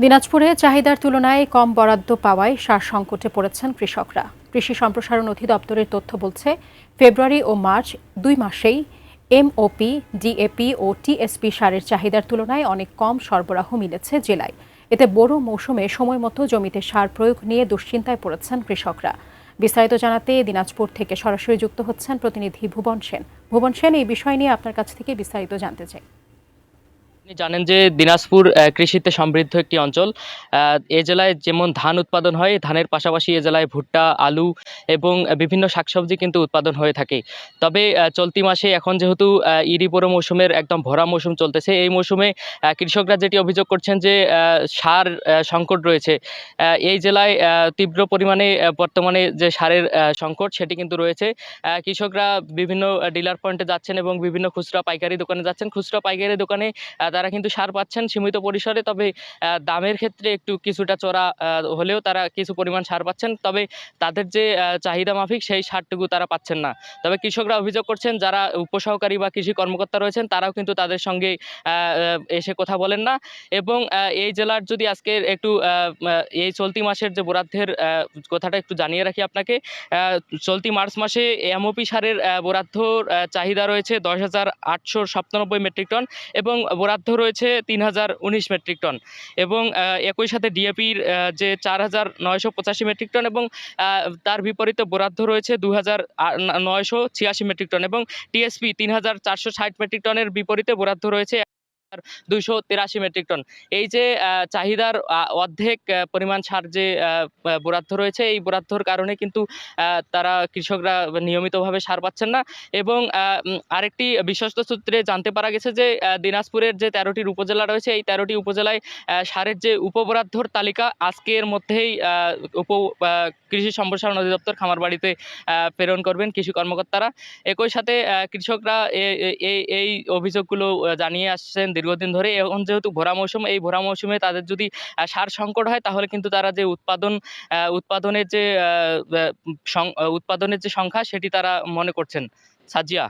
দিনাজপুরে চাহিদার তুলনায় কম বরাদ্দ পাওয়ায় সার সংকটে পড়েছেন কৃষকরা। কৃষি সম্প্রসারণ অধিদপ্তরের তথ্য বলছে, ফেব্রুয়ারি ও মার্চ ২ মাসেই এমওপি, ডিএপি ও টিএসপি সারের চাহিদার তুলনায় অনেক কম সরবরাহ মিলেছে জেলায়। এতে বোরো মৌসুমে সময়মতো জমিতে সার প্রয়োগ নিয়ে দুশ্চিন্তায় পড়েছেন কৃষকরা। বিস্তারিত জানাতে দিনাজপুর থেকে সরাসরি যুক্ত হচ্ছেন প্রতিনিধি ভুবন সেন। ভুবন সেন, এই বিষয় নিয়ে আপনার কাছ থেকে বিস্তারিত জানতে চাই। আপনি জানেন যে দিনাজপুর কৃষিতে সমৃদ্ধ একটি অঞ্চল। এ জেলায় যেমন ধান উৎপাদন হয়, ধানের পাশাপাশি এ জেলায় ভুট্টা, আলু এবং বিভিন্ন শাকসবজি কিন্তু উৎপাদন হয়ে থাকে। তবে চলতি মাসে এখন যেহেতু ইরি বোরো মৌসুমের একদম ভরা মৌসুম চলতেছে, এই মৌসুমে কৃষকরা যেটি অভিযোগ করছেন যে সার সংকট রয়েছে। এই জেলায় তীব্র পরিমাণে বর্তমানে যে সারের সংকট সেটি কিন্তু রয়েছে। কৃষকরা বিভিন্ন ডিলার পয়েন্টে যাচ্ছেন এবং বিভিন্ন খুচরা পাইকারি দোকানে যাচ্ছেন। খুচরা পাইকারি দোকানে তারা কিন্তু সার পাচ্ছেন সীমিত পরিসরে, তবে দামের ক্ষেত্রে একটু কিছুটা চড়া হলেও তারা কিছু পরিমাণ সার পাচ্ছেন। তবে তাদের যে চাহিদা মাফিক সেই সারটুকু তারা পাচ্ছেন না। তবে কৃষকরা অভিযোগ করছেন, যারা উপসহকারী বা কৃষি কর্মকর্তা রয়েছেন তারাও কিন্তু তাদের সঙ্গে এসে কথা বলেন না। এবং এই জেলার যদি আজকে একটু এই চলতি মাসের যে বরাদ্দের কথাটা একটু জানিয়ে রাখি আপনাকে। চলতি মার্চ মাসে এমওপি সারের বরাদ্দর চাহিদা রয়েছে ১০,৮৯৭ মেট্রিক টন এবং বরাদ্দ রয়েছে ৩,০১৯ মেট্রিক টন এবং একই সাথে ডিএপির যে ৪,৯৮৫ মেট্রিক টন এবং তার বিপরীতে বরাদ্দ রয়েছে ২,৯৮৬ মেট্রিক টন এবং টিএসপি ৩,৪৬০ মেট্রিক টনের বিপরীতে বরাদ্দ রয়েছে ২৮৩ মেট্রিক টন। এই যে চাহিদার অর্ধেক পরিমাণ সার যে বরাদ্দ রয়েছে, এই বরাদ্দর কারণে কিন্তু তারা কৃষকরা নিয়মিতভাবে সার পাচ্ছেন না। এবং আরেকটি বিশ্বস্ত সূত্রে জানতে পারা গেছে যে দিনাজপুরের যে ১৩টি উপজেলা রয়েছে, এই ১৩টি উপজেলায় সারের যে উপবরাদ্দর তালিকা আজকের মধ্যেই কৃষি সম্প্রসারণ অধিদপ্তর খামারবাড়িতে প্রেরণ করবেন কৃষি কর্মকর্তারা। একই সাথে কৃষকরা এই অভিযোগগুলো জানিয়ে আসছেন দীর্ঘদিন ধরে। এখন যেহেতু ভরা মৌসুম, এই ভরা মৌসুমে তাদের যদি সার সংকট হয় তাহলে কিন্তু তারা যে উৎপাদনের যে সংখ্যা সেটি তারা মনে করছেন। সাজিয়া।